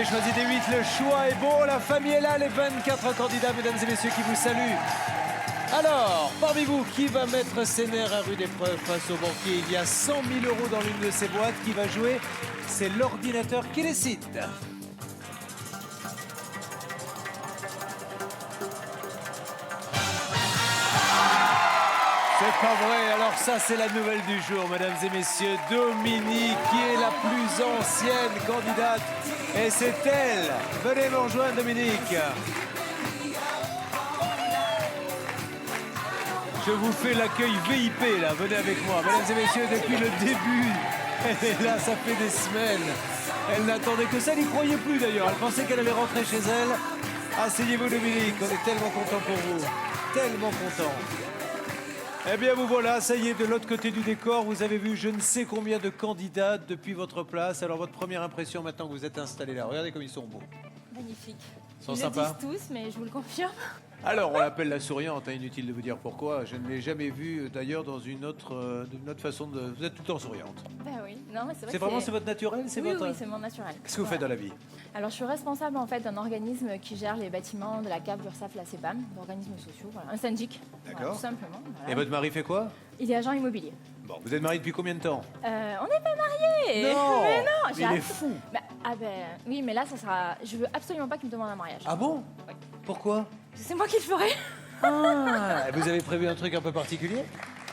avez choisi des 8, le choix est bon. La famille est là, les 24 candidats, mesdames et messieurs, qui vous saluent. Alors, parmi vous, qui va mettre ses nerfs à rude épreuve face au banquier? Il y a 100 000 € dans l'une de ces boîtes. Qui va jouer? C'est l'ordinateur qui décide. C'est pas vrai, alors ça c'est la nouvelle du jour, mesdames et messieurs. Dominique, qui est la plus ancienne candidate, et c'est elle. Venez me rejoindre, Dominique. Je vous fais l'accueil VIP, là, venez avec moi. Mesdames et messieurs, depuis le début, elle est là, ça fait des semaines. Elle n'attendait que ça, elle n'y croyait plus d'ailleurs. Elle pensait qu'elle allait rentrer chez elle. Asseyez-vous, Dominique, on est tellement content pour vous. Tellement content. Eh bien, vous voilà, ça y est, de l'autre côté du décor, vous avez vu je ne sais combien de candidats depuis votre place. Alors, votre première impression maintenant que vous êtes installés là, regardez comme ils sont beaux. Magnifique. Ils sont Ils sympas. le disent tous, mais je vous le confirme. Alors, on l'appelle la souriante, hein, inutile de vous dire pourquoi. Je ne l'ai jamais vue d'ailleurs dans une autre façon de... Vous êtes tout le temps souriante. Ben oui, non, mais c'est vrai. C'est vraiment c'est votre naturel, Oui, votre... oui, c'est mon naturel. Qu'est-ce que vous faites dans la vie? Alors, je suis responsable en fait d'un organisme qui gère les bâtiments de la CAF, l'URSSAF, la CEPAM, d'organismes sociaux, voilà. Un syndic. D'accord. Voilà, tout simplement. Voilà. Et votre mari fait quoi? Il est agent immobilier. Bon, vous êtes mariés depuis combien de temps? On n'est pas mariés. Non. Mais non, Mais j'ai il est hâte. fou. Oui, mais là, ça sera. Je veux absolument pas qu'il me demande un mariage. Ah bon? Oui. Pourquoi? C'est moi qui le ferai. Ah, vous avez prévu un truc un peu particulier?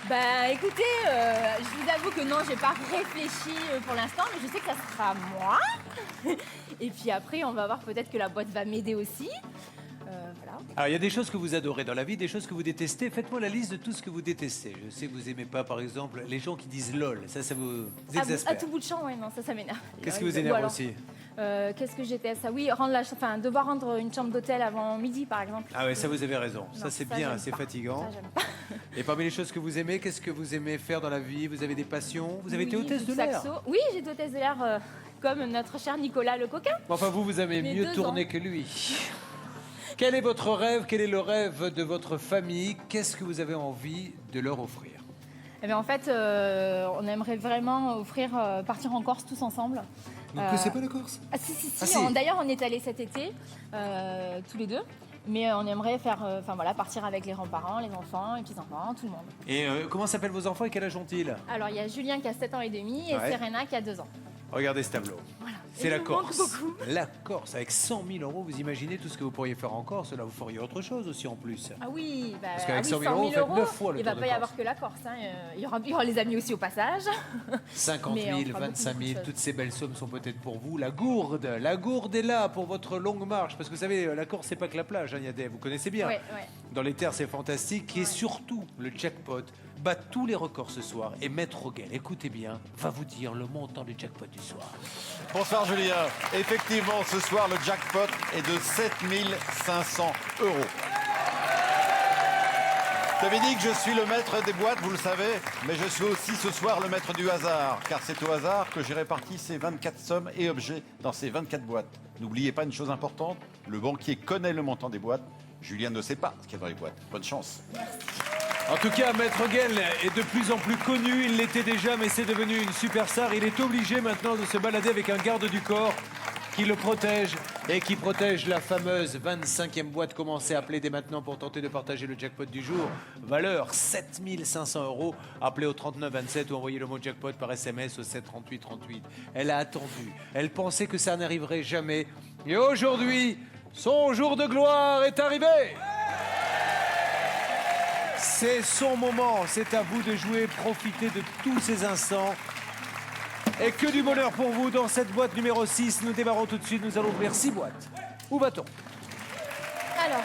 Bah écoutez, je vous avoue que non, j'ai pas réfléchi pour l'instant, mais je sais que ça sera moi. Et puis après, on va voir, peut-être que la boîte va m'aider aussi. Voilà. Alors, il y a des choses que vous adorez dans la vie, des choses que vous détestez. Faites-moi la liste de tout ce que vous détestez. Je sais que vous aimez pas, par exemple, les gens qui disent LOL. Ça vous exaspère. À tout bout de champ, ouais, non, ça m'énerve. Qu'est-ce qui vous Ou énerve alors, aussi? Qu'est-ce que j'étais ça? Oui, devoir rendre une chambre d'hôtel avant midi, par exemple. Ah ouais, ça vous avez raison. Non, Ça c'est ça, bien, j'aime c'est pas. fatigant. Ça, j'aime pas. Et parmi les choses que vous aimez, qu'est-ce que vous aimez faire dans la vie? Vous avez des passions? Vous avez été Oui, hôtesse du de l'air? saxo. Oui, j'ai été hôtesse de l'air comme notre cher Nicolas le coquin. Enfin, vous aimez Mes mieux 2 tourner ans. que lui. Quel est votre rêve? Quel est le rêve de votre famille? Qu'est-ce que vous avez envie de leur offrir? Eh bien, en fait, on aimerait vraiment offrir, partir en Corse tous ensemble. Vous ne connaissez pas la Corse? Ah si, si, si. Ah, si. D'ailleurs, on est allés cet été, tous les deux. Mais on aimerait faire, partir avec les grands-parents, les enfants, les petits-enfants, tout le monde. Et comment s'appellent vos enfants et quel âge ont-ils? Alors, il y a Julien qui a 7 ans et demi et Ouais. Serena qui a 2 ans. Regardez ce tableau. Voilà. C'est Et la il nous manque Corse. beaucoup. La Corse, avec 100 000 €, vous imaginez tout ce que vous pourriez faire en Corse? Là, vous feriez autre chose aussi en plus. Ah oui, Parce qu'avec 100 000 €, vous faites 9 fois le il va tour pas de y avoir Corse. que la Corse. Hein. Il y aura les amis aussi au passage. 50 Mais on 000, fera 25 beaucoup 000, de choses. toutes ces belles sommes sont peut-être pour vous. La gourde est là pour votre longue marche. Parce que vous savez, la Corse, c'est pas que la plage, hein, Yadé, vous connaissez bien. Ouais, ouais. Dans les terres, c'est fantastique. Et surtout, le jackpot bat tous les records ce soir. Et Maître Roguel, écoutez bien, va vous dire le montant du jackpot du soir. Bonsoir Julien. Effectivement, ce soir, le jackpot est de 7 500 €. Dominique, je suis le maître des boîtes, vous le savez, mais je suis aussi ce soir le maître du hasard, car c'est au hasard que j'ai réparti ces 24 sommes et objets dans ces 24 boîtes. N'oubliez pas une chose importante, le banquier connaît le montant des boîtes, Julien ne sait pas ce qu'il y a dans les boîtes. Bonne chance. En tout cas, Maître Roguel est de plus en plus connu. Il l'était déjà, mais c'est devenu une superstar. Il est obligé maintenant de se balader avec un garde du corps qui le protège et qui protège la fameuse 25e boîte. Commencez à appeler dès maintenant pour tenter de partager le jackpot du jour. Valeur 7 500 €. Appelez au 39 27 ou envoyez le mot jackpot par SMS au 7 38 38. Elle a attendu. Elle pensait que ça n'arriverait jamais. Et aujourd'hui, son jour de gloire est arrivé. C'est son moment, c'est à vous de jouer, profitez de tous ces instants. Et que du bonheur pour vous dans cette boîte numéro 6. Nous démarrons tout de suite, nous allons ouvrir 6 boîtes. Où va-t-on? Alors.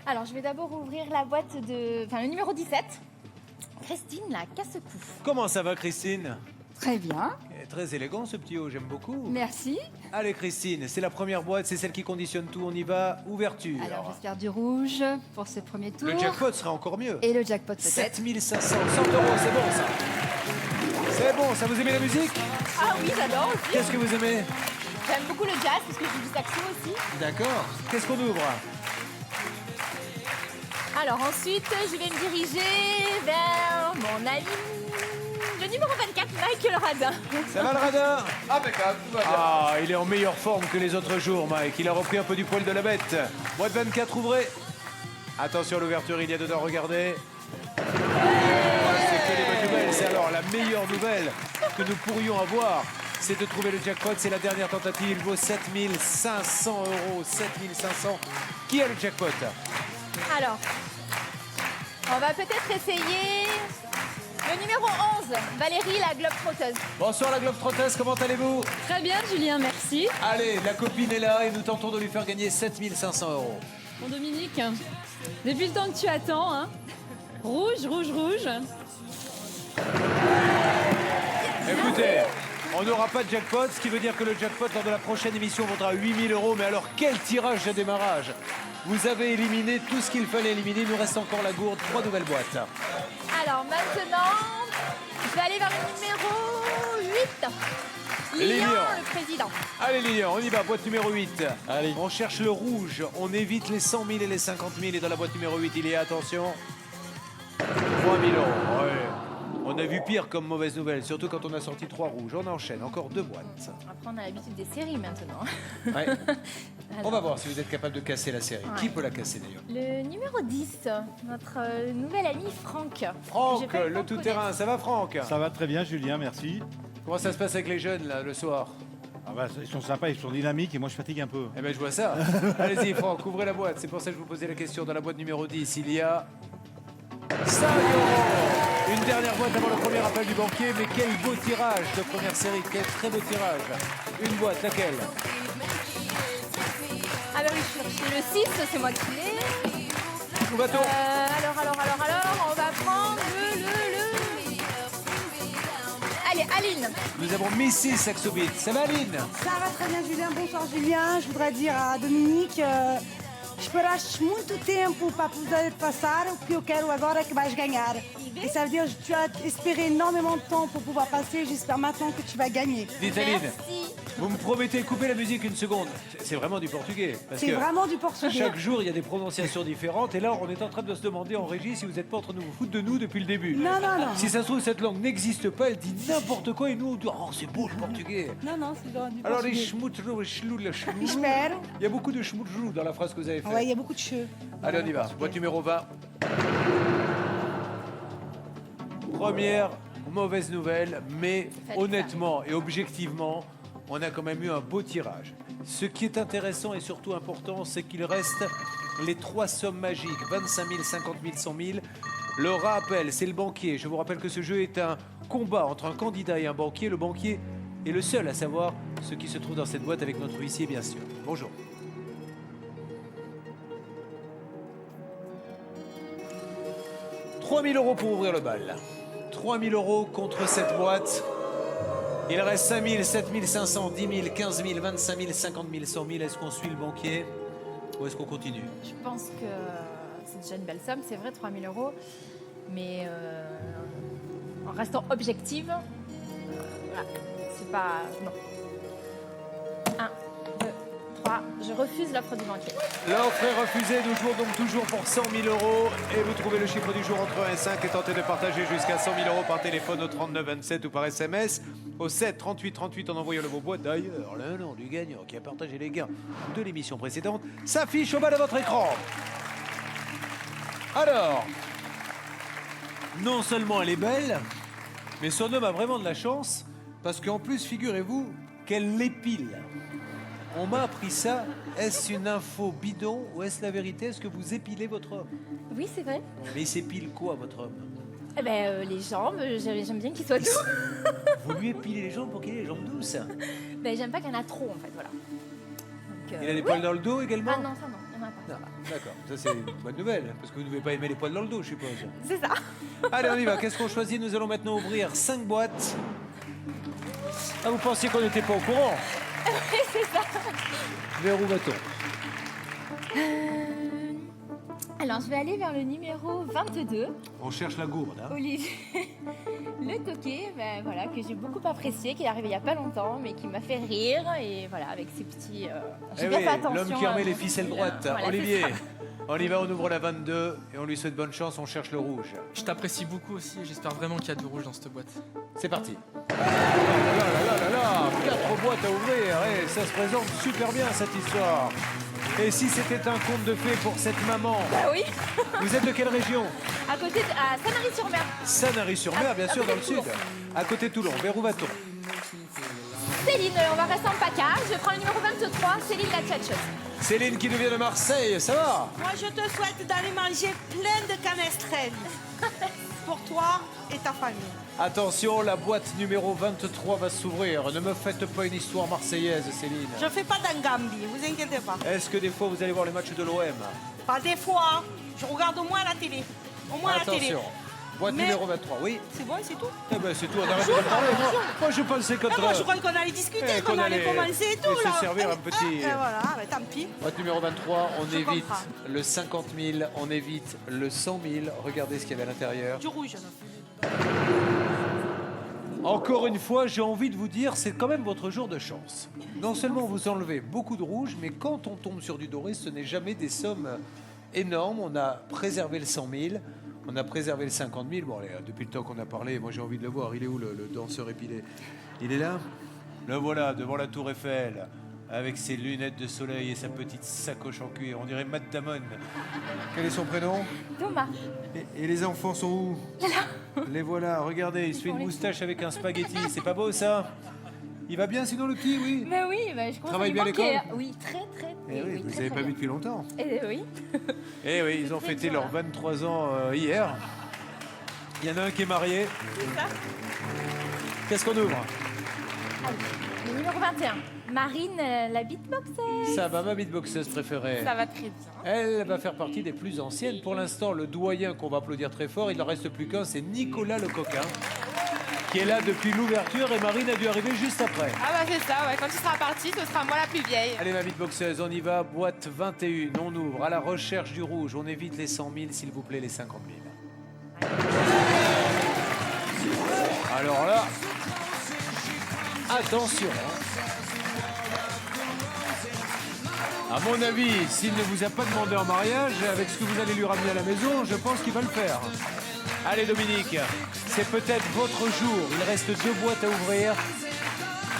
Alors, je vais d'abord ouvrir la boîte le numéro 17. Christine, la casse-cou. Comment ça va, Christine? Très bien, Très élégant ce petit haut, j'aime beaucoup. merci. Allez, Christine, c'est la première boîte, c'est celle qui conditionne tout, on y va. Ouverture. Alors j'espère du rouge pour ce premier tour. Le jackpot serait encore mieux. Et le jackpot 7 peut-être. 500, 100 €, c'est bon ça. C'est bon, ça vous aimez la musique? Ah oui, j'adore aussi. Qu'est-ce que vous aimez? J'aime beaucoup le jazz parce que je joue du saxo aussi. D'accord. Qu'est-ce qu'on ouvre? Alors ensuite, je vais me diriger vers mon ami le numéro 24, Michael Radin. Ça va le radin? Impeccable, tout va bien. Ah, il est en meilleure forme que les autres jours, Mike. Il a repris un peu du poil de la bête. Boîte 24 ouvrée. Attention à l'ouverture, il y a dedans, regardez. C'est que les bonnes nouvelles. C'est alors la meilleure nouvelle que nous pourrions avoir. C'est de trouver le jackpot. C'est la dernière tentative. Il vaut 7 500 €. 7 500. Qui a le jackpot? Alors, on va peut-être essayer le numéro 11, Valérie la globe-trotteuse. Bonsoir la Globetrotters, comment allez-vous? Très bien, Julien, merci. Allez, la copine est là et nous tentons de lui faire gagner 7 500 €. Bon, Dominique, depuis le temps que tu attends, hein. Rouge, rouge, rouge. Écoutez, on n'aura pas de jackpot, ce qui veut dire que le jackpot lors de la prochaine émission vaudra 8 000 €. Mais alors, quel tirage de démarrage! Vous avez éliminé tout ce qu'il fallait éliminer. Il nous reste encore la gourde, 3 nouvelles boîtes. Alors maintenant, je vais aller vers le numéro 8. Les Lilian, lions. le président. Allez Lilian, on y va, boîte numéro 8. Allez. On cherche le rouge, on évite les 100 000 et les 50 000. Et dans la boîte numéro 8, il y a, attention, 3 000 €. Ouais. On a vu pire comme mauvaise nouvelle, surtout quand on a sorti 3 rouges. On enchaîne, encore 2 boîtes. Après, on a l'habitude des séries maintenant. Ouais. Alors, On va voir si vous êtes capable de casser la série. Ouais. Qui peut la casser d'ailleurs? Le numéro 10, notre nouvel ami Franck. J'ai Franck, pas eu le le temps de tout-terrain, ça va Franck? Ça va très bien, Julien, merci. Comment ça se passe avec les jeunes là, le soir? Ah bah, ils sont sympas, ils sont dynamiques et moi je fatigue un peu. Eh ben je vois ça. Allez-y Franck, ouvrez la boîte. C'est pour ça que je vous posais la question. Dans la boîte numéro 10, il y a 5 €. Une dernière boîte avant le premier appel du banquier. Mais quel beau tirage de première série. Quel très beau tirage. Une boîte, laquelle? Ah bah oui, je cherchais le 6, c'est moi qui l'ai. Où va-t-on? Alors, on va prendre le... Allez, Aline. Nous avons Mrs. Saxobit. Ça va Aline? Ça va très bien, Julien. Bonsoir, Julien. Je voudrais dire à Dominique, esperaste muito tempo para poder passar, o que eu quero agora é que vais ganhar. Et ça veut dire que tu as espéré énormément de temps pour pouvoir passer. J'espère maintenant que tu vas gagner. Dites Aline, Merci. vous me promettez de couper la musique une seconde. C'est vraiment du portugais. Parce C'est que vraiment du portugais. chaque jour, il y a des prononciations différentes. Et là, on est en train de se demander en régie si vous n'êtes pas en train de vous foutre de nous depuis le début. Non, non, non. Si ça se trouve, cette langue n'existe pas, elle dit n'importe quoi et nous, on dit oh, c'est beau le portugais. Non, non, c'est du Alors, les portugais. schmoutrou et chlou, le chlou. J'espère. Il y a beaucoup de schmoutrou dans la phrase que vous avez faite. Ouais, il y a beaucoup de cheveux. Allez, on y va. Boîte numéro 20. Première mauvaise nouvelle, mais honnêtement et objectivement, on a quand même eu un beau tirage. Ce qui est intéressant et surtout important, c'est qu'il reste les 3 sommes magiques, 25 000, 50 000, 100 000. Le rappel, c'est le banquier. Je vous rappelle que ce jeu est un combat entre un candidat et un banquier. Le banquier est le seul à savoir ce qui se trouve dans cette boîte avec notre huissier, bien sûr. Bonjour. « 3 000 € pour ouvrir le bal. 3 000 € contre cette boîte. Il reste 5 000, 7 500, 10 000, 15 000, 25 000, 50 000, 100 000. Est-ce qu'on suit le banquier ou est-ce qu'on continue? Je pense que c'est déjà une belle somme, c'est vrai, 3 000 €. Mais en restant objective, voilà, c'est pas... Non. 1, 2, 3, je refuse l'offre du banquier. L'offre est refusée. Nous jouons donc toujours pour 100 000 € et vous trouvez le chiffre du jour entre 1 et 5 et tentez de partager jusqu'à 100 000 € par téléphone au 39 27 ou par SMS au 7 38 38 en envoyant le mot boîte. D'ailleurs, le nom du gagnant qui a partagé les gains de l'émission précédente s'affiche au bas de votre écran. Alors, non seulement elle est belle, mais son homme a vraiment de la chance parce qu'en plus, figurez-vous qu'elle l'épile. On m'a appris ça. Est-ce une info bidon ou est-ce la vérité? Est-ce que vous épilez votre homme? Oui, c'est vrai. Mais il s'épile quoi, votre homme? Eh ben, les jambes, j'aime bien qu'ils soient doux. Vous lui épilez les jambes pour qu'il ait les jambes douces. Ben, j'aime pas qu'il y en a trop, en fait, voilà. Donc, Il a des oui. poils dans le dos également? Ah non, ça non, il y en a pas. Non, d'accord, ça c'est une bonne nouvelle, parce que vous ne devez pas aimer les poils dans le dos, je suppose. C'est ça. Allez, on y va, qu'est-ce qu'on choisit? Nous allons maintenant ouvrir 5 boîtes. Ah, vous pensiez qu'on n'était pas au courant? Oui, c'est ça. Vers où va-t-on? Alors, je vais aller vers le numéro 22. On cherche la gourde, hein? Olivier Le Toquet, ben, voilà, que j'ai beaucoup apprécié, qui est arrivé il n'y a pas longtemps, mais qui m'a fait rire. Et voilà, avec ses petits... Eh j'ai bien oui, fait attention l'homme qui à remet mon les ficelles style. droites. Voilà, Olivier, c'est ça. On y va, on ouvre la 22 et on lui souhaite bonne chance, on cherche le rouge. Je t'apprécie beaucoup aussi et j'espère vraiment qu'il y a du rouge dans cette boîte. C'est parti. Oh là là, 4 boîtes à ouvrir, et ça se présente super bien cette histoire. Et si c'était un conte de fées pour cette maman? Bah oui, Vous êtes de quelle région? à côté de à Sanary-sur-Mer. Sanary-sur-Mer, bien sûr, dans le sud. À côté de Toulon. Vers où va-t-on? Céline, on va rester en PACA. Je prends le numéro 23, Céline la tchatcheuse. Céline qui nous vient de Marseille, ça va? Moi, je te souhaite d'aller manger plein de canestrelles pour toi et ta famille. Attention, la boîte numéro 23 va s'ouvrir. Ne me faites pas une histoire marseillaise, Céline. Je fais pas d'Angambi, vous inquiétez pas. Est-ce que des fois vous allez voir les matchs de l'OM? Pas des fois, je regarde au moins la télé. Au moins la télé. Attention, boîte Mais- numéro 23, oui. C'est bon, c'est tout. Eh ben c'est tout, on arrête de parler. Moi je pensais que... Moi, je crois qu'on allait discuter, qu'on allait commencer et tout. se là. servir un petit... Voilà, bah, tant pis. Boîte numéro 23, on Je évite comprends. le 50 000, on évite le 100 000. Regardez ce qu'il y avait à l'intérieur. Du rouge. Encore une fois, j'ai envie de vous dire, c'est quand même votre jour de chance. Non seulement vous enlevez beaucoup de rouge, mais quand on tombe sur du doré, ce n'est jamais des sommes énormes. On a préservé le 100 000, on a préservé le 50 000. Bon, allez, depuis le temps qu'on a parlé, moi j'ai envie de le voir. Il est où le danseur épilé? Il est là? Le voilà, devant la tour Eiffel, avec ses lunettes de soleil et sa petite sacoche en cuir. On dirait Matt Damon. Quel est son prénom? Thomas. Et les enfants sont où? Les voilà, regardez, il se fait une moustache avec un spaghetti. C'est pas beau ça? Il va bien sinon le petit, oui? Mais oui, bah, je commence Travaille à lui bien à manquer. l'école? Oui, très. Eh oui, vous très, n'avez très pas vu bien. depuis longtemps. Eh oui. Eh oui, ils ont fêté leurs 23 ans hier. Il y en a un qui est marié. Qu'est-ce qu'on ouvre? Le numéro 21, Marine, la beatboxeuse. Ça va, ma beatboxeuse préférée. Ça va très bien. Elle va faire partie des plus anciennes. Pour l'instant, le doyen qu'on va applaudir très fort, il n'en reste plus qu'un, c'est Nicolas le coquin, qui est là depuis l'ouverture et Marine a dû arriver juste après. Ah bah c'est ça, ouais. Quand tu seras parti, ce sera moi la plus vieille. Allez, ma beatboxeuse, on y va. Boîte 21, on ouvre. À la recherche du rouge, on évite les 100 000, s'il vous plaît, les 50 000. Alors là, attention. À mon avis, s'il ne vous a pas demandé en mariage, avec ce que vous allez lui ramener à la maison, je pense qu'il va le faire. Allez, Dominique, c'est peut-être votre jour. Il reste 2 boîtes à ouvrir.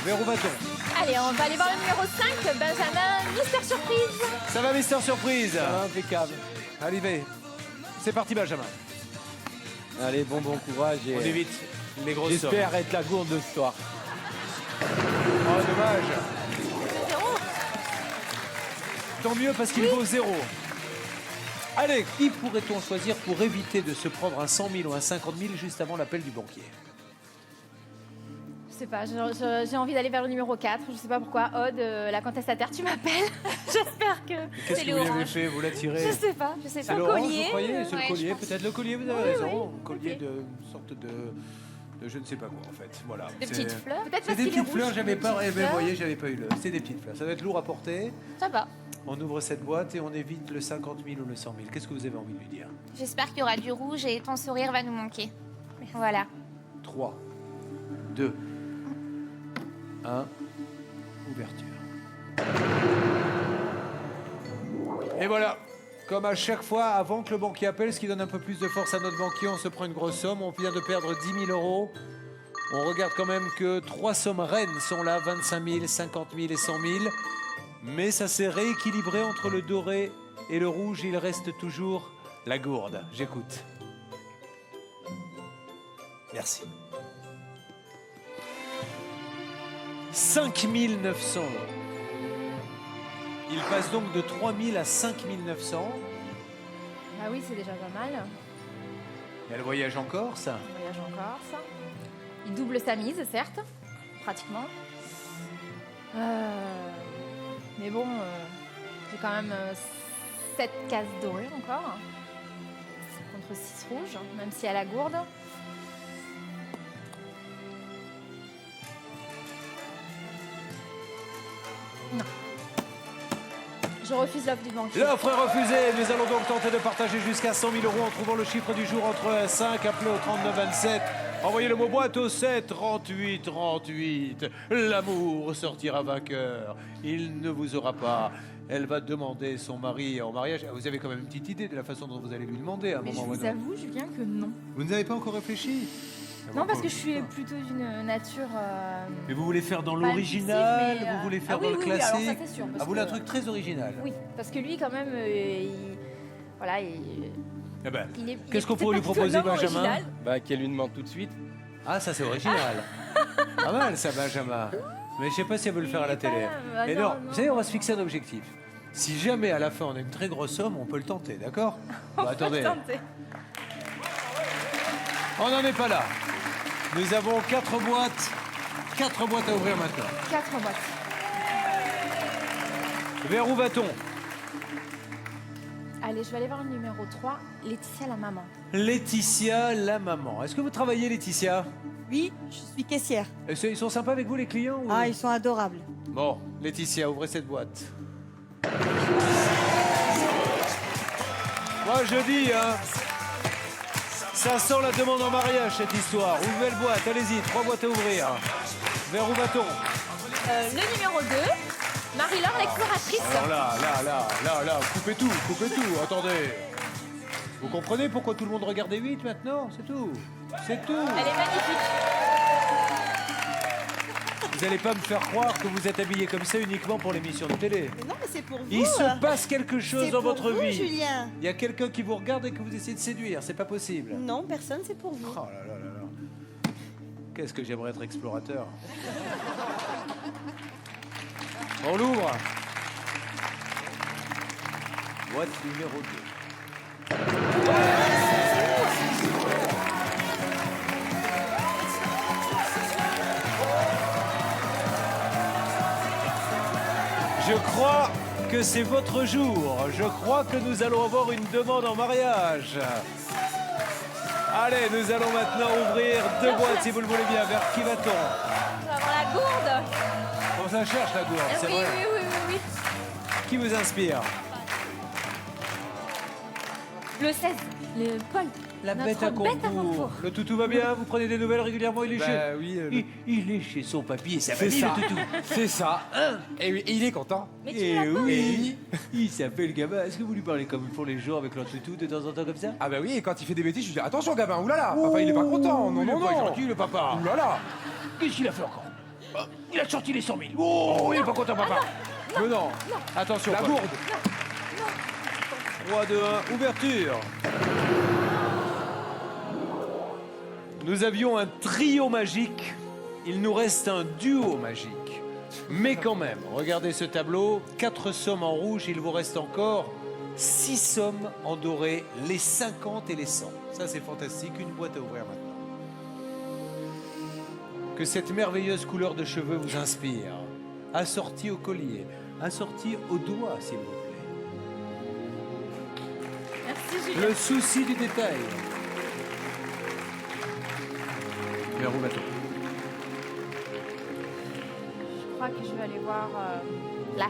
Vers où va-t-on? Allez, on va aller voir le numéro 5, Benjamin, Mister Surprise. Ça va, Mister Surprise? Impeccable. Allez, c'est parti, Benjamin. Allez, bon courage. On évite les grosses sommes. J'espère être la gourde de ce soir. Oh, dommage. Tant mieux parce qu'il vaut 0. Allez, qui pourrait-on choisir pour éviter de se prendre un 100 000 ou un 50 000 juste avant l'appel du banquier? Je sais pas, j'ai envie d'aller vers le numéro 4. Je sais pas pourquoi. Aude, la contestataire, tu m'appelles. J'espère que Qu'est-ce c'est que le vous lui avez orange. fait? Vous la tirez? Je sais pas. C'est Un l'orange, collier. vous croyez? C'est ouais, le je collier, pense. peut-être le collier, vous avez Oui, raison. oui, Collier ok. de sorte de je ne sais pas quoi en fait. Voilà. Des C'est- petites fleurs. Peut-être C'est parce des qu'il est petites fleurs, rouge, j'avais des pas. petites Eh ben, fleurs. vous voyez, j'avais pas eu le. C'est des petites fleurs. Ça va être lourd à porter. Ça va. On ouvre cette boîte et on évite le 50 000 ou le 100 000. Qu'est-ce que vous avez envie de lui dire? J'espère qu'il y aura du rouge et ton sourire va nous manquer. Voilà. 3, 2, 1, ouverture. Et voilà, comme à chaque fois, avant que le banquier appelle, ce qui donne un peu plus de force à notre banquier, on se prend une grosse somme, on vient de perdre 10 000 euros. On regarde quand même que 3 sommes reines sont là, 25 000, 50 000 et 100 000. Mais ça s'est rééquilibré entre le doré et le rouge, il reste toujours la gourde. J'écoute. Merci. 5 900 euros. Il passe donc de 3 000 à 5 900. Bah oui, c'est déjà pas mal. Il y a le voyage en Corse. On voyage en Corse. Il double sa mise, certes, pratiquement. Mais bon, j'ai quand même 7 cases dorées encore. Contre 6 rouges, même si à la gourde. Non. Je refuse l'offre du banquier. L'offre est refusée. Nous allons donc tenter de partager jusqu'à 100 000 euros en trouvant le chiffre du jour entre 5, appelé au 39 27. Envoyez le mot boîte au 7 38 38. L'amour sortira vainqueur. Il ne vous aura pas Elle va demander son mari en mariage. Vous avez quand même une petite idée de la façon dont vous allez lui demander à un Mais je moment ou à un vous autre. avoue, Julien, que non. Vous n'avez pas encore réfléchi? Non, parce que je suis plutôt d'une nature. Mais vous voulez faire dans Pas l'original? impulsive, mais, Vous voulez faire ah oui, dans le oui, oui, alors ça, classique? c'est sûr, parce Ah, vous voulez un que- truc très original? Oui, parce que lui, quand même, voilà, Eh ben, il est. qu'est-ce qu'on pourrait lui proposer, Benjamin? Bah, qu'elle lui demande tout de suite. Ah, ça c'est original. Pas mal ça, Benjamin. Mais je sais pas si elle veut le faire à la télé. Mais non, vous savez, on va se fixer un objectif. Si jamais à la fin on a une très grosse somme, on peut le tenter, d'accord? Bon, attendez, on n'en est pas là. Nous avons 4 boîtes. 4 boîtes à ouvrir maintenant. 4 boîtes. Vers où va-t-on? Allez, je vais aller voir le numéro 3, Laetitia la maman. Laetitia, la maman. Est-ce que vous travaillez, Laetitia? Oui, je suis caissière. Est-ce qu'ils sont sympas avec vous, les clients ou... Ah, ils sont adorables. Bon, Laetitia, ouvrez cette boîte. Moi, je dis, hein, ça sent la demande en mariage, cette histoire. Ouvrez le boîte, allez-y, 3 boîtes à ouvrir. Vers où va-t-on? Le numéro 2, Marie-Laure l'exploratrice. Alors là, coupez tout, attendez. Vous comprenez pourquoi tout le monde regardait 8 maintenant? C'est tout. C'est tout. Elle est magnifique. Vous n'allez pas me faire croire que vous êtes habillé comme ça uniquement pour l'émission de télé. Mais non, mais c'est pour vous. Il se passe quelque chose C'est dans pour votre vous, vie. Julien. Il y a quelqu'un qui vous regarde et que vous essayez de séduire. C'est pas possible. Non, personne, c'est pour vous. Oh là là là là. Qu'est-ce que j'aimerais être explorateur. On l'ouvre. Boîte numéro 2. Je crois que c'est votre jour. Je crois que nous allons avoir une demande en mariage. Allez, nous allons maintenant ouvrir 2 boîtes, si vous le voulez bien. Vers qui va-t-on? On va avoir la gourde. On la cherche, la gourde, c'est Oui, vrai. oui, oui, oui, oui. Qui vous inspire? Le 16, le Paul. La Notre bête à bête à concours. concours. Le toutou va bien? Vous prenez des nouvelles régulièrement? Il est Bah chez... oui, Il est chez son papy et sa c'est famille, ça. le toutou. C'est ça. Et oui, il est content. Mais tu Et l'as pas. oui, il s'appelle gamin. Est-ce que vous lui parlez comme ils font les gens avec leur toutou de temps en temps comme ça? Ah bah oui, et quand il fait des bêtises, je lui dis attention gamin, oulala, papa il est pas content, non il non est pas non. gentil, le papa. Oulala. Qu'est-ce qu'il a fait encore? Il a sorti les 100 000. Oh, il est pas content, papa. Mais non. Attention, La Paul. gourde. 3, 2, 1, ouverture. Nous avions un trio magique. Il nous reste un duo magique. Mais quand même, regardez ce tableau. 4 sommes en rouge, il vous reste encore 6 sommes en doré, les 50 et les 100. Ça, c'est fantastique. Une boîte à ouvrir maintenant. Que cette merveilleuse couleur de cheveux vous inspire. Assortie au collier, assortie au doigt, s'il vous plaît. Merci, Julien. Le souci du détail. Vers où va-t-on? Je crois que je vais aller voir Las.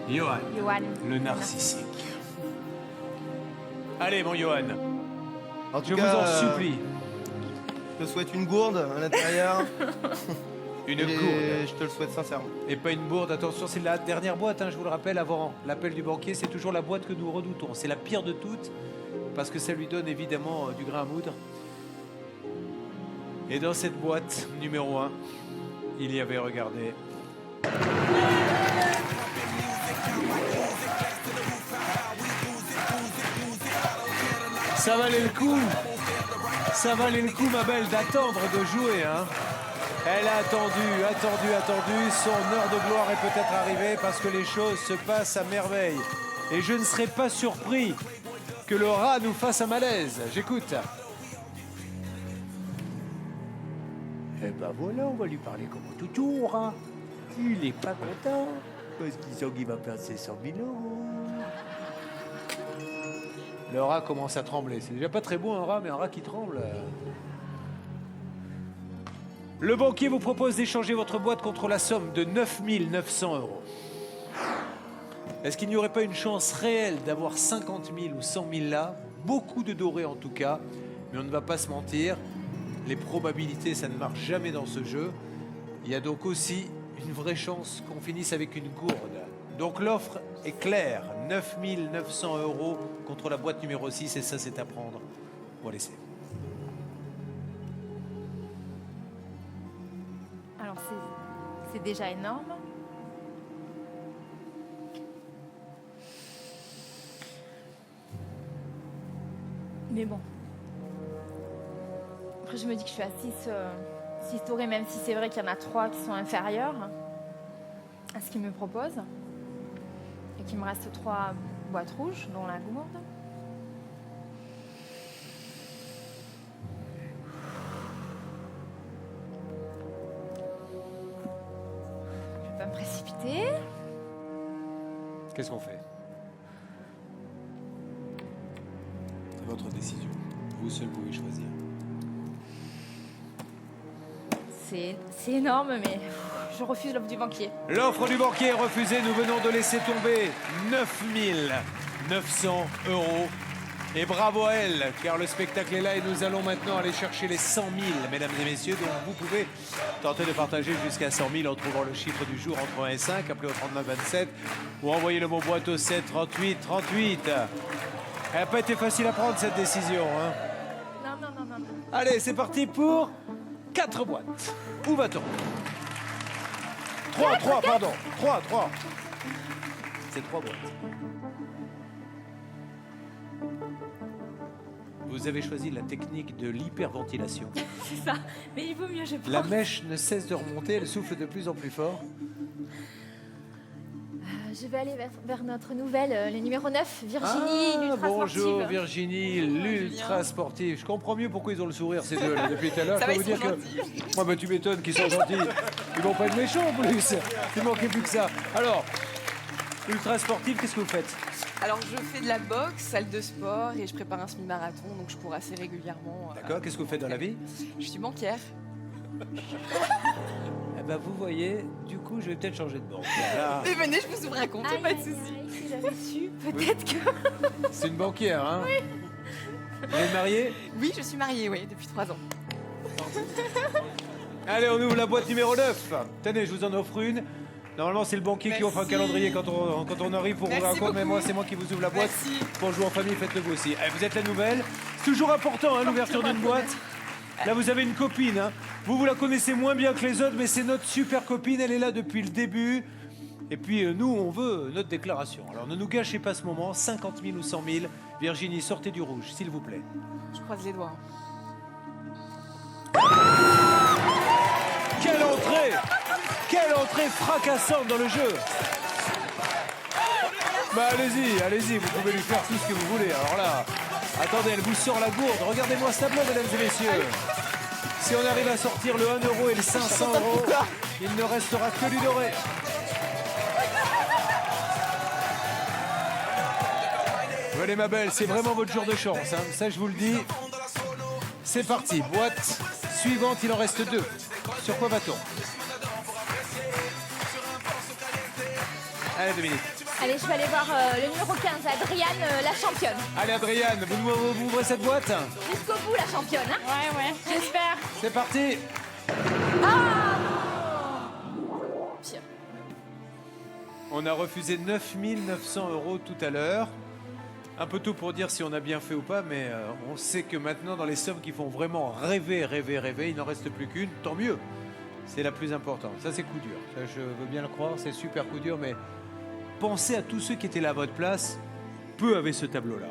Johan, Johan. le narcissique. Allez, mon Johan, En tout je vous cas, en supplie. Je te souhaite une gourde à l'intérieur. Une et gourde. je te le souhaite sincèrement. Et pas une bourde. Attention, c'est la dernière boîte, hein, je vous le rappelle, avant l'appel du banquier. C'est toujours la boîte que nous redoutons. C'est la pire de toutes, parce que ça lui donne évidemment du grain à moudre. Et dans cette boîte numéro 1, il y avait, regardez, ça valait le coup. Ça valait le coup, ma belle, d'attendre de jouer, hein. Elle a attendu. Son heure de gloire est peut-être arrivée parce que les choses se passent à merveille. Et je ne serais pas surpris que le rat nous fasse un malaise. J'écoute. Eh ben voilà, on va lui parler comme au toutou, rat. Il est pas content parce qu'il sent qu'il va perdre ses 100 000 euros. Le rat commence à trembler. C'est déjà pas très beau un rat, mais un rat qui tremble. Le banquier vous propose d'échanger votre boîte contre la somme de 9 900 euros. Est-ce qu'il n'y aurait pas une chance réelle d'avoir 50 000 ou 100 000 là? Beaucoup de dorés en tout cas, mais on ne va pas se mentir. Les probabilités, ça ne marche jamais dans ce jeu. Il y a donc aussi une vraie chance qu'on finisse avec une gourde. Donc l'offre est claire, 9 900 € contre la boîte numéro 6 et ça c'est à prendre ou à laisser. Alors c'est déjà énorme. Mais bon. Après je me dis que je suis à 6 dorés, même si c'est vrai qu'il y en a 3 qui sont inférieurs à ce qu'ils me proposent. Et qu'il me reste 3 boîtes rouges, dont la gourde. Je vais pas me précipiter. Qu'est-ce qu'on fait? C'est votre décision. Vous seul pouvez choisir. C'est énorme, mais je refuse l'offre du banquier. L'offre du banquier est refusée. Nous venons de laisser tomber 9 900 €. Et bravo à elle, car le spectacle est là et nous allons maintenant aller chercher les 100 000, mesdames et messieurs. Donc vous pouvez tenter de partager jusqu'à 100 000 en trouvant le chiffre du jour entre 1 et 5, appelez au 39 27 ou envoyez le mot boîte au 7 38 38. Elle n'a pas été facile à prendre cette décision. Hein. Non. Allez, c'est parti pour 4 boîtes. Où va-t-on? 3, pardon. 3. C'est 3 boîtes. Vous avez choisi la technique de l'hyperventilation. C'est ça, mais il vaut mieux, je pense. La mèche ne cesse de remonter, elle souffle de plus en plus fort. Je vais aller vers notre nouvelle, le numéro 9, Virginie, l'ultra sportive. Bonjour Virginie, l'ultra sportive. Je comprends mieux pourquoi ils ont le sourire ces deux là depuis tout à l'heure. Je peux vous dire que moi, tu m'étonnes qu'ils sont gentils. Ils vont pas être méchants en plus. Il manquait plus que ça. Alors, ultra sportive, qu'est-ce que vous faites? Alors je fais de la boxe, salle de sport et je prépare un semi-marathon, donc je cours assez régulièrement. D'accord, qu'est-ce que vous faites dans la vie? Je suis banquière. Eh ben vous voyez, du coup je vais peut-être changer de banque. Mais venez, je vous ouvre un compte, pas de soucis. Si j'avais su, peut-être que... C'est une banquière, hein? Oui. Vous êtes mariée? Oui, je suis mariée, oui, depuis 3 ans. Allez, on ouvre la boîte numéro 9. Tenez, je vous en offre une. Normalement, c'est le banquier qui offre un calendrier quand on arrive pour ouvrir un compte, mais moi, c'est moi qui vous ouvre la boîte. Merci. Pour jouer en famille, faites-le vous aussi. Allez, vous êtes la nouvelle. C'est toujours important, hein, l'ouverture d'une boîte. Là, vous avez une copine. Hein. Vous la connaissez moins bien que les autres, mais c'est notre super copine. Elle est là depuis le début. Et puis, nous, on veut notre déclaration. Alors, ne nous gâchez pas ce moment. 50 000 ou 100 000. Virginie, sortez du rouge, s'il vous plaît. Je croise les doigts. Quelle entrée! Quelle entrée fracassante dans le jeu! Bah allez-y, vous pouvez lui faire tout ce que vous voulez. Alors là, attendez, elle vous sort la gourde. Regardez-moi ce tableau, mesdames et messieurs. Si on arrive à sortir le 1 € et le 500 €, il ne restera que du doré. Venez ma belle, c'est vraiment votre jour de chance. Hein. Ça, je vous le dis. C'est parti, boîte suivante, il en reste 2. Sur quoi va-t-on? Allez, Dominique. Allez, je vais aller voir le numéro 15, Adriane, la championne. Allez, Adriane, vous ouvrez cette boîte? Jusqu'au bout, la championne. Hein? Ouais, j'espère. C'est parti. Pire. On a refusé 9 900 € tout à l'heure. Un peu tôt pour dire si on a bien fait ou pas, mais on sait que maintenant, dans les sommes qui font vraiment rêver, il n'en reste plus qu'une. Tant mieux. C'est la plus importante. Ça, c'est coup dur. Ça, je veux bien le croire. C'est super coup dur, mais pensez à tous ceux qui étaient là à votre place. Peu avaient ce tableau-là.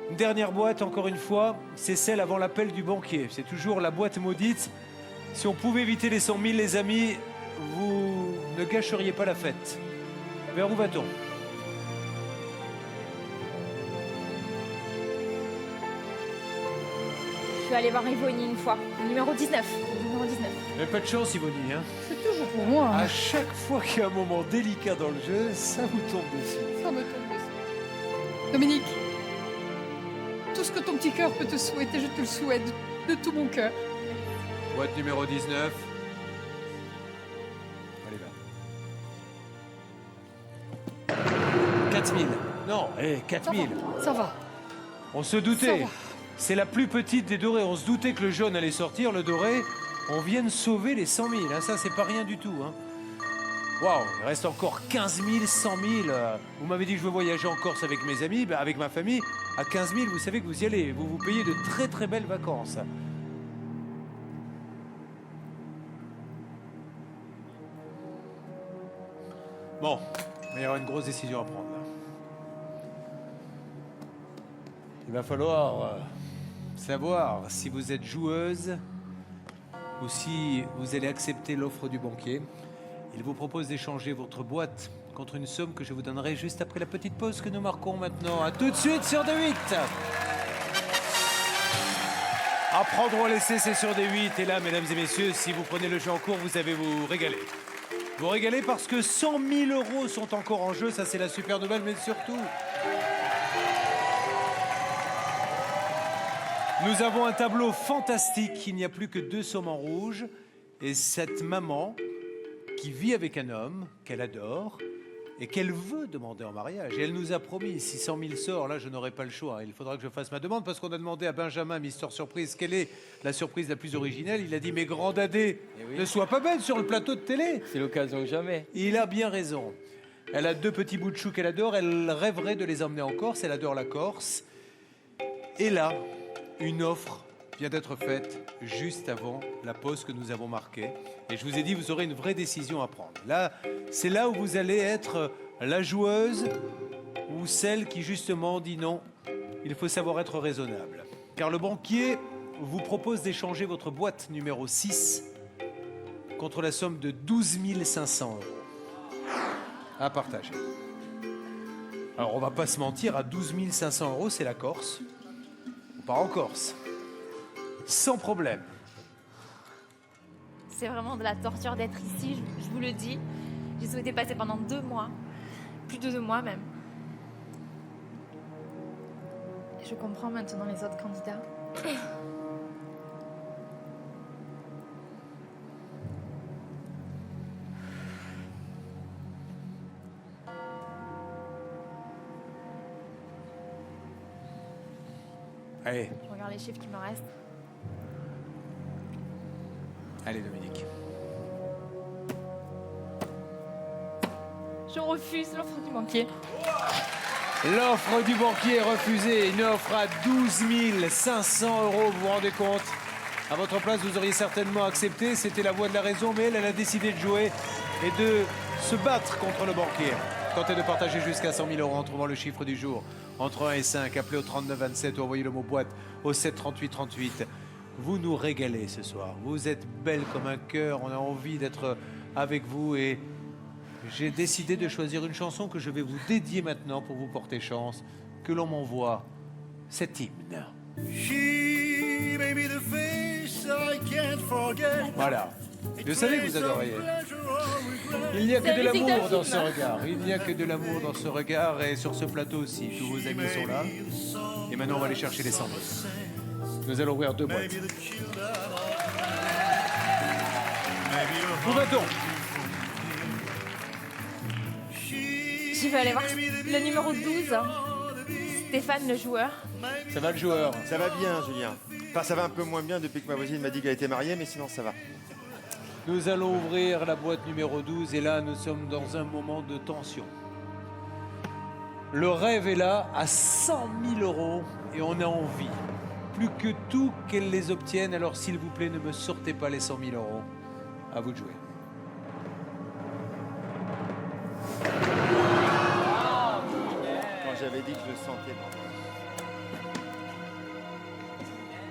Une dernière boîte, encore une fois, c'est celle avant l'appel du banquier. C'est toujours la boîte maudite. Si on pouvait éviter les 100 000, les amis, vous ne gâcheriez pas la fête. Vers où va-t-on? Je vais aller voir Yvonne une fois. Numéro 19. Numéro 19. Mais pas de chance, Yvonne. Hein. C'est toujours pour moi. À chaque fois qu'il y a un moment délicat dans le jeu, ça vous tombe dessus. Ça me tombe dessus. Dominique, tout ce que ton petit cœur peut te souhaiter, je te le souhaite de tout mon cœur. Boîte numéro 19. Allez, là. 4000. Non, 4000. Ça va. On se doutait. C'est la plus petite des dorées. On se doutait que le jaune allait sortir, le doré. On vient de sauver les 100 000. Hein. Ça, c'est pas rien du tout. Hein. Waouh, il reste encore 15 000, 100 000. Vous m'avez dit que je veux voyager en Corse avec mes amis, ben avec ma famille. À 15 000, vous savez que vous y allez. Vous vous payez de très très belles vacances. Bon, il va y avoir une grosse décision à prendre. Il va falloir savoir si vous êtes joueuse ou si vous allez accepter l'offre du banquier. Il vous propose d'échanger votre boîte contre une somme que je vous donnerai juste après la petite pause que nous marquons maintenant. A tout de suite sur D8. À prendre ou à laisser, c'est sur D8. Et là, mesdames et messieurs, si vous prenez le jeu en cours, vous allez vous régaler. Vous régaler parce que 100 000 € sont encore en jeu. Ça, c'est la super nouvelle, mais surtout... nous avons un tableau fantastique. Il n'y a plus que 2 sommes en rouge. Et cette maman... qui vit avec un homme qu'elle adore et qu'elle veut demander en mariage. Et elle nous a promis, si 100 000 sort, là, je n'aurai pas le choix. Il faudra que je fasse ma demande parce qu'on a demandé à Benjamin, Mister Surprise, quelle est la surprise la plus originelle. Il a dit, mais grand dadé, ne sois pas belle sur le plateau de télé. C'est l'occasion que jamais. Il a bien raison. Elle a 2 petits bouts de chou qu'elle adore. Elle rêverait de les emmener en Corse. Elle adore la Corse. Et là, une offre vient d'être faite juste avant la pause que nous avons marquée. Et je vous ai dit, vous aurez une vraie décision à prendre. Là, c'est là où vous allez être la joueuse ou celle qui justement dit non, il faut savoir être raisonnable. Car le banquier vous propose d'échanger votre boîte numéro 6 contre la somme de 12 500 € à partager. Alors, on va pas se mentir, à 12 500 €, c'est la Corse. On part en Corse. Sans problème. C'est vraiment de la torture d'être ici, je vous le dis. J'ai souhaité passer pendant 2 mois, plus de 2 mois même. Et je comprends maintenant les autres candidats. Allez. Je regarde les chiffres qui me restent. Allez, Dominique. Je refuse l'offre du banquier. L'offre du banquier est refusée. Une offre à 12 500 €. Vous vous rendez compte? À votre place, vous auriez certainement accepté. C'était la voie de la raison, mais elle a décidé de jouer et de se battre contre le banquier. Tentez de partager jusqu'à 100 000 € en trouvant le chiffre du jour. Entre 1 et 5, appelez au 39 27 ou envoyez le mot boîte au 7 38 38. Vous nous régalez ce soir. Vous êtes belle comme un cœur. On a envie d'être avec vous et j'ai décidé de choisir une chanson que je vais vous dédier maintenant pour vous porter chance. Que l'on m'envoie cet hymne. Voilà. Je savais que vous adoriez. Il n'y a que de l'amour dans ce regard. Il n'y a que de l'amour dans ce regard et sur ce plateau aussi. Tous vos amis sont là. Et maintenant, on va aller chercher les 100 000. Nous allons ouvrir 2 boîtes. Où va-t-on? Je vais aller voir le numéro 12. Stéphane, le joueur. Ça va, le joueur? Ça va bien, Julien. Enfin, ça va un peu moins bien depuis que ma voisine m'a dit qu'elle était mariée, mais sinon ça va. Nous allons ouvrir la boîte numéro 12 et là, nous sommes dans un moment de tension. Le rêve est là à 100 000 € et on a envie. Plus que tout qu'elle les obtienne, alors s'il vous plaît, ne me sortez pas les 100 000 €. À vous de jouer. Quand j'avais dit que je le sentais.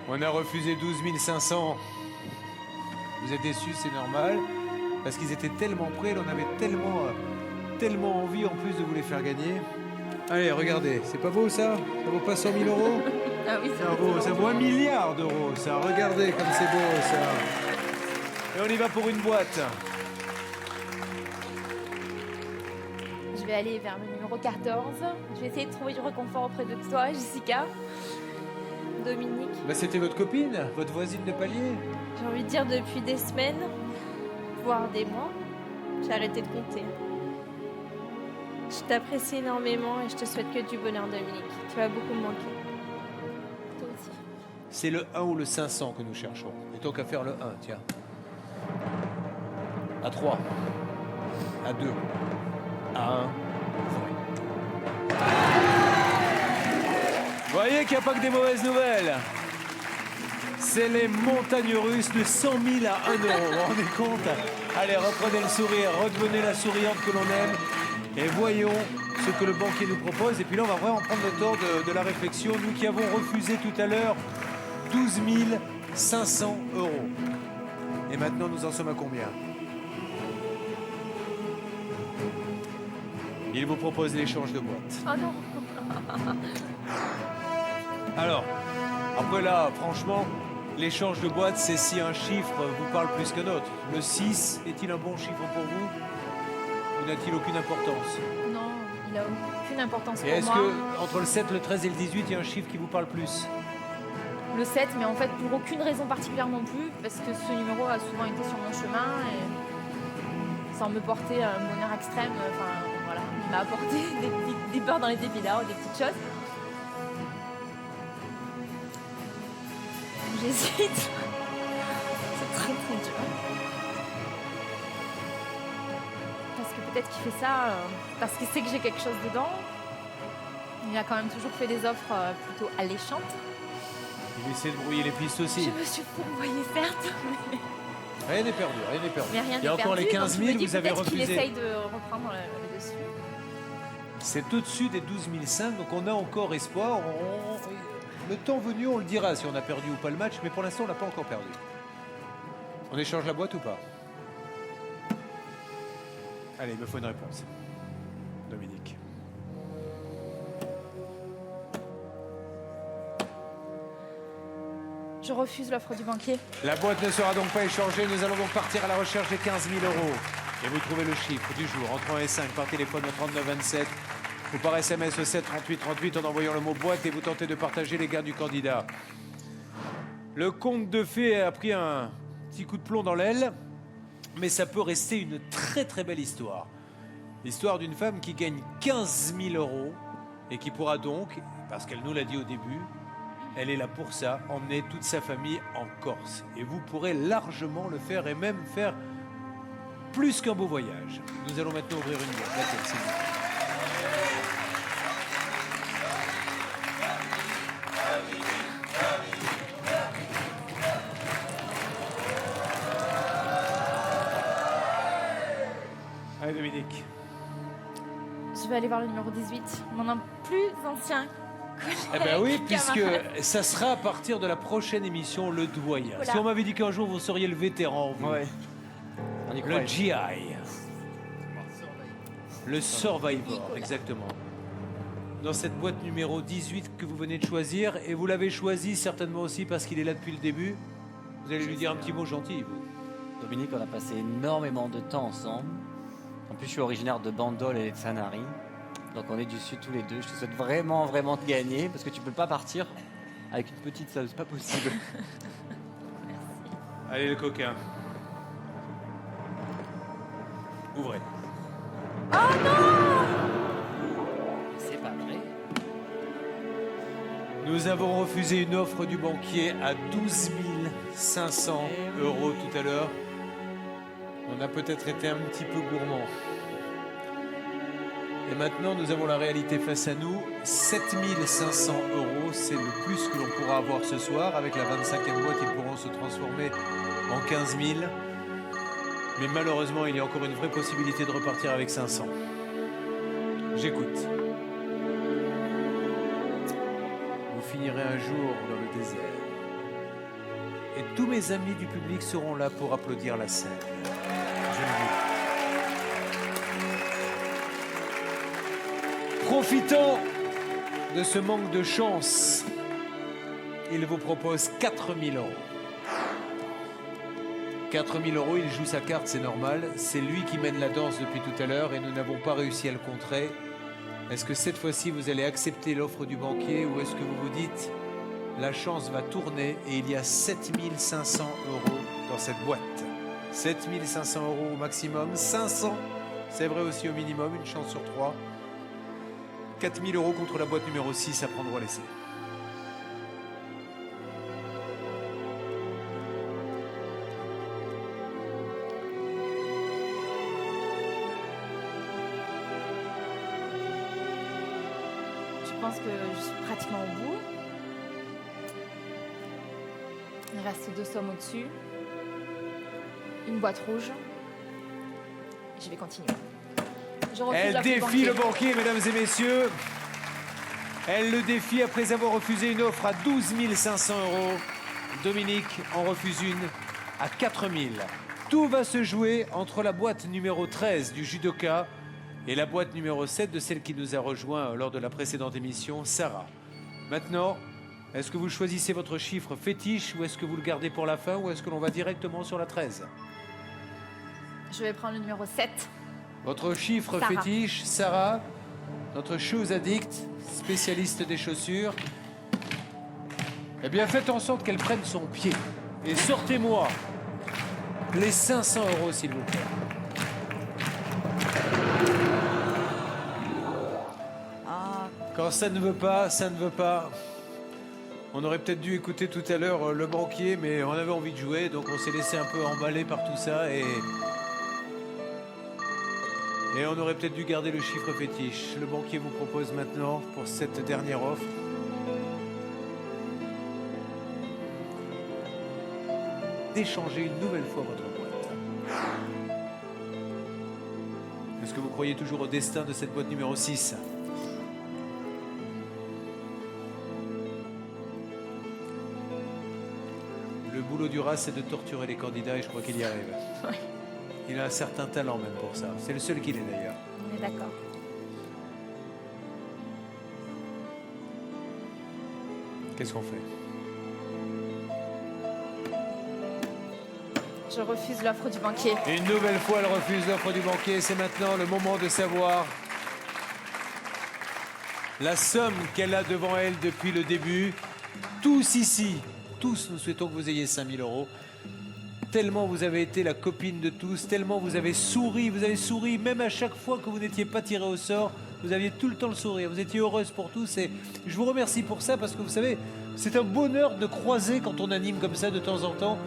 On a refusé 12 500. Vous êtes déçus, c'est normal. Parce qu'ils étaient tellement prêts, on avait tellement envie en plus de vous les faire gagner. Allez, regardez, c'est pas beau ça? Ça vaut pas 100 000 €? Ah oui, ça vaut 1 milliard d'euros, ça. Regardez comme c'est beau, ça. Et on y va pour une boîte. Je vais aller vers le numéro 14. Je vais essayer de trouver du réconfort auprès de toi, Jessica. Dominique. Bah, c'était votre copine, votre voisine de palier. J'ai envie de dire depuis des semaines, voire des mois, j'ai arrêté de compter. Je t'apprécie énormément et je te souhaite que du bonheur, Dominique. Tu vas beaucoup me manquer. Toi aussi. C'est le 1 ou le 500 que nous cherchons. Plutôt qu'à faire le 1, tiens. À 3. À 2. À 1. Vous voyez qu'il n'y a pas que des mauvaises nouvelles. C'est les montagnes russes de 100 000 à 1 euro. Vous vous rendez compte? Allez, reprenez le sourire, redevenez la souriante que l'on aime et voyons ce que le banquier nous propose. Et puis là, on va vraiment prendre le temps de la réflexion. Nous qui avons refusé tout à l'heure 12 500 euros. Et maintenant, nous en sommes à combien? Il vous propose l'échange de boîtes. Oh non. Alors, après là, franchement, l'échange de boîtes, c'est si un chiffre vous parle plus qu'un autre. Le 6 est-il un bon chiffre pour vous? Ou n'a-t-il aucune importance? Non, il a aucune importance Et pour est-ce moi. que entre le 7, le 13 et le 18, il y a un chiffre qui vous parle plus? Le 7, mais en fait pour aucune raison particulière non plus, parce que ce numéro a souvent été sur mon chemin et sans me porter un bonheur extrême, enfin voilà, il m'a apporté des beurres dans les épinards, des petites choses. J'hésite. C'est très très dur. Parce que peut-être qu'il fait ça parce qu'il sait que j'ai quelque chose dedans. Il a quand même toujours fait des offres plutôt alléchantes. Il essaie de brouiller les pistes aussi. Je me suis fourvoyée certes, mais... Rien n'est perdu, rien n'est perdu. Mais rien Il y a n'est encore perdu, les 15 donc je 000, me dis vous avez peut-être qu'il refusé. essaye de reprendre le dessus. C'est au-dessus des 12 500, donc on a encore espoir. Le temps venu, on le dira si on a perdu ou pas le match, mais pour l'instant, on n'a pas encore perdu. On échange la boîte ou pas? Allez, il me faut une réponse. Dominique. Je refuse l'offre du banquier. La boîte ne sera donc pas échangée. Nous allons donc partir à la recherche des 15 000 euros. Et vous trouvez le chiffre du jour entre 1 et 5 par téléphone au 39 27 ou par SMS au 7 38 38 en envoyant le mot boîte et vous tentez de partager les gains du candidat. Le conte de fées a pris un petit coup de plomb dans l'aile, mais ça peut rester une très très belle histoire. L'histoire d'une femme qui gagne 15 000 euros et qui pourra donc, parce qu'elle nous l'a dit au début, elle est là pour ça, emmener toute sa famille en Corse. Et vous pourrez largement le faire et même faire plus qu'un beau voyage. Nous allons maintenant ouvrir une boîte. La tête, s'il vous plaît. Allez Dominique. Je vais aller voir le numéro 18, mon plus ancien collègue. Eh ben oui, puisque camarade. ça sera à partir de la prochaine émission, le doyen. Voilà. Si on m'avait dit qu'un jour vous seriez le vétéran, vous. Ouais. On y Le croit. GI. Le Survivor, exactement. Dans cette boîte numéro 18 que vous venez de choisir, et vous l'avez choisi certainement aussi parce qu'il est là depuis le début. Vous allez lui dire un petit mot gentil, vous. Dominique, on a passé énormément de temps ensemble. En plus, je suis originaire de Bandol et de Sanary. Donc on est du sud tous les deux. Je te souhaite vraiment, vraiment de gagner parce que tu peux pas partir avec une petite somme, c'est pas possible. Allez, le coquin. Ouvrez. Oh non! C'est pas vrai. Nous avons refusé une offre du banquier à 12 500 euros tout à l'heure. On a peut-être été un petit peu gourmand. Et maintenant, nous avons la réalité face à nous. 7 500 euros, c'est le plus que l'on pourra avoir ce soir. Avec la 25e boîte, ils pourront se transformer en 15 000. Mais malheureusement, il y a encore une vraie possibilité de repartir avec 500. J'écoute. Vous finirez un jour dans le désert. Et tous mes amis du public seront là pour applaudir la scène. Je le dis. Profitant de ce manque de chance, il vous propose 4 000 euros. 4 000 euros, il joue sa carte, c'est normal. C'est lui qui mène la danse depuis tout à l'heure et nous n'avons pas réussi à le contrer. Est-ce que cette fois-ci, vous allez accepter l'offre du banquier ou est-ce que vous vous dites la chance va tourner et il y a 7 500 euros dans cette boîte. 7 500 euros au maximum, 500, c'est vrai aussi au minimum, une chance sur 3. 4 000 euros contre la boîte numéro 6 à prendre ou à laisser. pense que je suis pratiquement au bout. Il reste 2 sommes au-dessus. Une boîte rouge. Et je vais continuer. Je refuse Elle l'offre du défie le banquier, mesdames et messieurs. Elle le défie après avoir refusé une offre à 12 500 €. Dominique en refuse une à 4 000. Tout va se jouer entre la boîte numéro 13 du judoka et la boîte numéro 7 de celle qui nous a rejoint lors de la précédente émission, Sarah. Maintenant, est-ce que vous choisissez votre chiffre fétiche ou est-ce que vous le gardez pour la fin ou est-ce que l'on va directement sur la 13? Je vais prendre le numéro 7. Votre chiffre Sarah. fétiche, Sarah, notre shoes addict, spécialiste des chaussures. Eh bien, faites en sorte qu'elle prenne son pied. Et sortez-moi les 500 €, s'il vous plaît. Quand ça ne veut pas, ça ne veut pas. On aurait peut-être dû écouter tout à l'heure le banquier, mais on avait envie de jouer, donc on s'est laissé un peu emballer par tout ça et on aurait peut-être dû garder le chiffre fétiche. Le banquier vous propose maintenant, pour cette dernière offre, d'échanger une nouvelle fois votre boîte. Est-ce que vous croyez toujours au destin de cette boîte numéro 6 ? Le boulot du rat, c'est de torturer les candidats et je crois qu'il y arrive. Ouais. Il a un certain talent même pour ça. C'est le seul qu'il ait d'ailleurs. On est d'accord. Qu'est-ce qu'on fait? Je refuse l'offre du banquier. Une nouvelle fois, elle refuse l'offre du banquier. C'est maintenant le moment de savoir la somme qu'elle a devant elle depuis le début. Tous ici, tous, nous souhaitons que vous ayez 5 000 €. Tellement vous avez été la copine de tous, tellement vous avez souri, même à chaque fois que vous n'étiez pas tiré au sort, vous aviez tout le temps le sourire, vous étiez heureuse pour tous et je vous remercie pour ça parce que vous savez, c'est un bonheur de croiser quand on anime comme ça de temps en temps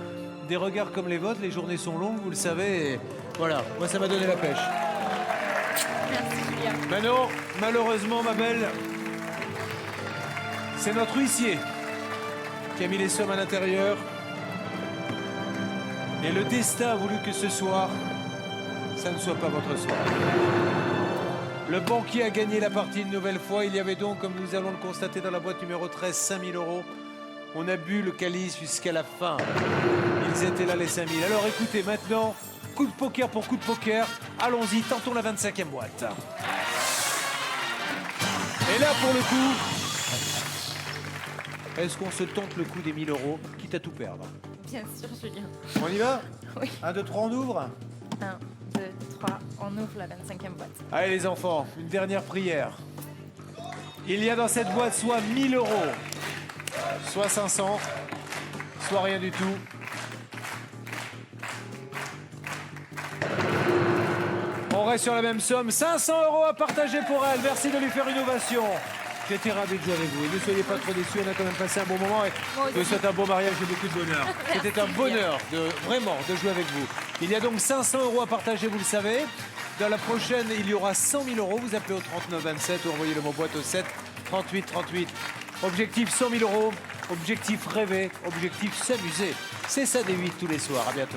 des regards comme les vôtres, les journées sont longues, vous le savez, et voilà, moi ça m'a donné la pêche. Merci Julien. Maintenant, malheureusement ma belle, c'est notre huissier qui a mis les sommes à l'intérieur. Et le destin a voulu que ce soir, ça ne soit pas votre soir. Le banquier a gagné la partie une nouvelle fois. Il y avait donc, comme nous allons le constater dans la boîte numéro 13, 5 000 €. On a bu le calice jusqu'à la fin. Ils étaient là les 5 000. Alors écoutez, maintenant, coup de poker pour coup de poker. Allons-y, tentons la 25e boîte. Et là, pour le coup, est-ce qu'on se tente le coup des 1 000 €, quitte à tout perdre? Bien sûr, Julien. On y va? Oui. 1, 2, 3, on ouvre? 1, 2, 3, on ouvre la 25e boîte. Allez les enfants, une dernière prière. Il y a dans cette boîte soit 1 000 €, soit 500, soit rien du tout. On reste sur la même somme, 500 € à partager pour elle. Merci de lui faire une ovation. J'étais ravi de jouer avec vous. Et ne soyez pas trop déçus, on a quand même passé un bon moment. Et je vous souhaite un beau mariage et beaucoup de bonheur. C'était un bonheur, vraiment, de jouer avec vous. Il y a donc 500 € à partager, vous le savez. Dans la prochaine, il y aura 100 000 €. Vous appelez au 39 27 ou envoyez le mot boîte au 7 38 38. Objectif 100 000 €. Objectif rêver. Objectif s'amuser. C'est ça des 8 tous les soirs. À bientôt.